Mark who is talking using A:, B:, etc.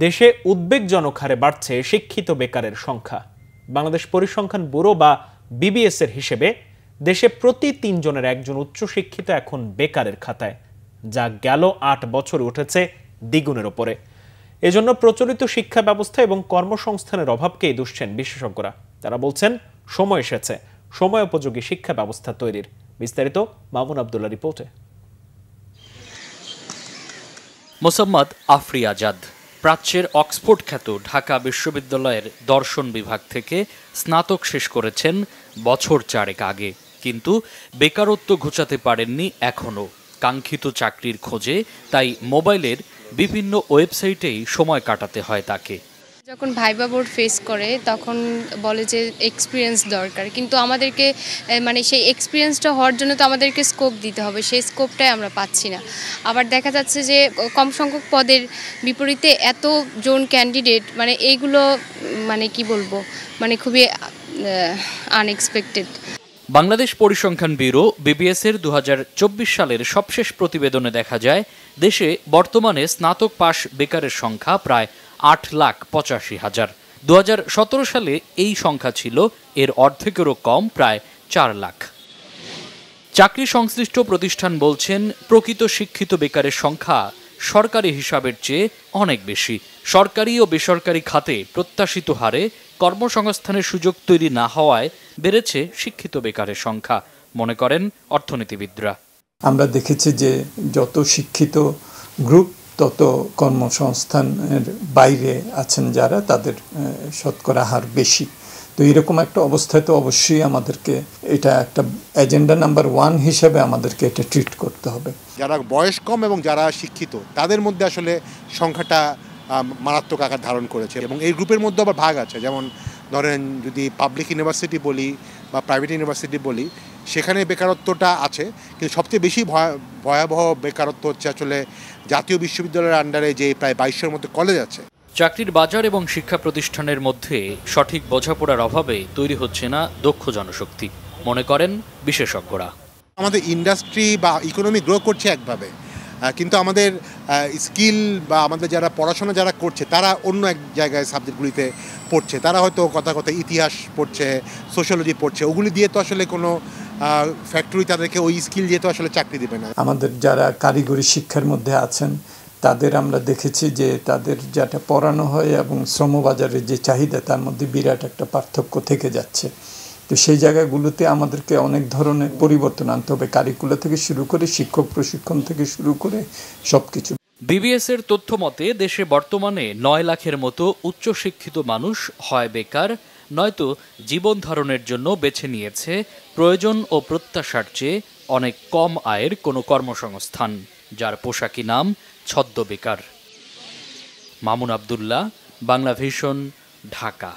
A: দেশে উদ্বেগজনক হারে বাড়ছে শিক্ষিত বেকারের সংখ্যা। বাংলাদেশ পরিসংখ্যান ব্যুরো বা বিবিএস এর হিসেবে দেশে প্রতি ৩ জনের একজন উচ্চশিক্ষিত এখন বেকারের খাতায়, যা গেল ৮ বছরে উঠেছে দ্বিগুণের ওপরে। এজন্য প্রচলিত শিক্ষা ব্যবস্থা এবং কর্মসংস্থানের অভাবকেই দুষছেন বিশেষজ্ঞরা। তারা বলছেন সময় এসেছে সময় উপযোগী শিক্ষা ব্যবস্থা তৈরির। বিস্তারিত মামুন আব্দুল্লাহ রিপোর্টে।
B: মোসাম্মদ আফরি আজাদ প্রাচ্যের অক্সফোর্ড খ্যাত ঢাকা বিশ্ববিদ্যালয়ের দর্শন বিভাগ থেকে স্নাতক শেষ করেছেন বছর 4 আগে, কিন্তু বেকারত্ব ঘোচাতে পারেননি এখনও। কাঙ্ক্ষিত চাকরির খোঁজে তাই মোবাইলের বিভিন্ন ওয়েবসাইটেই সময় কাটাতে হয় তাকে।
C: যখন ভাইবা বোর্ড ফেস করে তখন বলে যে এক্সপিরিয়েন্স দরকার, কিন্তু আমাদেরকে সেই এক্সপিরিয়েন্সটা হওয়ার জন্য তো আমাদেরকে স্কোপ দিতে হবে, সেই স্কোপটাই আমরা পাচ্ছি না। আবার দেখা যাচ্ছে যে কম সংখ্যক পদের বিপরীতে এত জন ক্যান্ডিডেট, এইগুলো কি বলবো, খুবই আনএক্সপেক্টেড।
B: বাংলাদেশ পরিসংখ্যান ব্যুরো বিবিএস এর 2024 সালের সবশেষ প্রতিবেদনে দেখা যায় দেশে বর্তমানে স্নাতক পাশ বেকারের সংখ্যা প্রায় 8,85,000। 2017 সালে এই সংখ্যা ছিল এর অর্ধেকেরও কম, প্রায় 4 লাখ। চাকরি সংশ্লিষ্ট প্রতিষ্ঠান বলছেন প্রকৃত শিক্ষিত বেকারের সংখ্যা সরকারি হিসাবের চেয়ে অনেক বেশি। সরকারি ও বেসরকারি খাতে প্রত্যাশিত হারে কর্মসংস্থানের সুযোগ তৈরি না হওয়ায় বেড়েছে শিক্ষিত বেকারের সংখ্যা, মনে করেন অর্থনীতিবিদরা।
D: আমরা দেখেছি যে যত শিক্ষিত গ্রুপ তত কর্মসংস্থানের বাইরে আছেন যারা, তাদের শতকরা হার বেশি। তো এরকম একটা অবস্থায় তো অবশ্যই আমাদেরকে এটা একটা এজেন্ডা নাম্বার 1 হিসেবে আমাদেরকে এটা ট্রিট করতে হবে।
E: যারা বয়স কম এবং যারা শিক্ষিত তাদের মধ্যে আসলে সংখ্যাটা মারাত্মক আকার ধারণ করেছে, এবং এই গ্রুপের মধ্যে আবার ভাগ আছে। যেমন ধরেন যদি পাবলিক ইউনিভার্সিটি বলি বা প্রাইভেট ইউনিভার্সিটি বলি, সেখানে বেকারত্বটা আছে, কিন্তু সবচেয়ে বেশি ভয়াবহ বেকারত্ব হচ্ছে আসলে জাতীয় বিশ্ববিদ্যালয়ের আন্ডারে যে প্রায় 2200-এর মতো কলেজ আছে।
B: চাকরির বাজার এবং শিক্ষা প্রতিষ্ঠানের মধ্যে সঠিক বোঝাপড়ার অভাবে তৈরি হচ্ছে না দক্ষ জনশক্তি, মনে করেন বিশেষজ্ঞরা।
E: আমাদের ইন্ডাস্ট্রি বা ইকোনমি গ্রো করছে একভাবে, কিন্তু আমাদের স্কিল বা আমাদের যারা পড়াশোনা যারা করছে তারা অন্য এক জায়গায় সাবজেক্টগুলিতে পড়ছে। তারা হয়তো কথা ইতিহাস পড়ছে, সোশ্যোলজি পড়ছে, ওগুলি দিয়ে তো আসলে কোনো ফ্যাক্টরি তাদেরকে ওই স্কিল দিয়ে তো আসলে চাকরি দেবে না।
D: আমাদের যারা কারিগরি শিক্ষার মধ্যে আছেন তাদের আমরা দেখেছি যে তাদের যেটা পড়ানো হয় এবং শ্রমবাজারের যে চাহিদা তার মধ্যে বিরাট একটা পার্থক্য থেকে যাচ্ছে। তো সেই জায়গাগুলোতে আমাদেরকে অনেক ধরনের পরিবর্তন আনতে হবে, কারিকুলা থেকে শুরু করে শিক্ষক প্রশিক্ষণ থেকে শুরু করে সবকিছু।
B: বিবিএস এর তথ্য মতে দেশে বর্তমানে 9 লাখের মতো উচ্চশিক্ষিত মানুষ হয় বেকার, নয়তো জীবন ধারণের জন্য বেছে নিয়েছে প্রয়োজন ও প্রত্যাশার চেয়ে অনেক কম আয়ের কোনো কর্মসংস্থান, যার পোশাকি নাম ছদ্ম বেকার। মামুন আব্দুল্লাহ, বাংলা ভিশন, ঢাকা।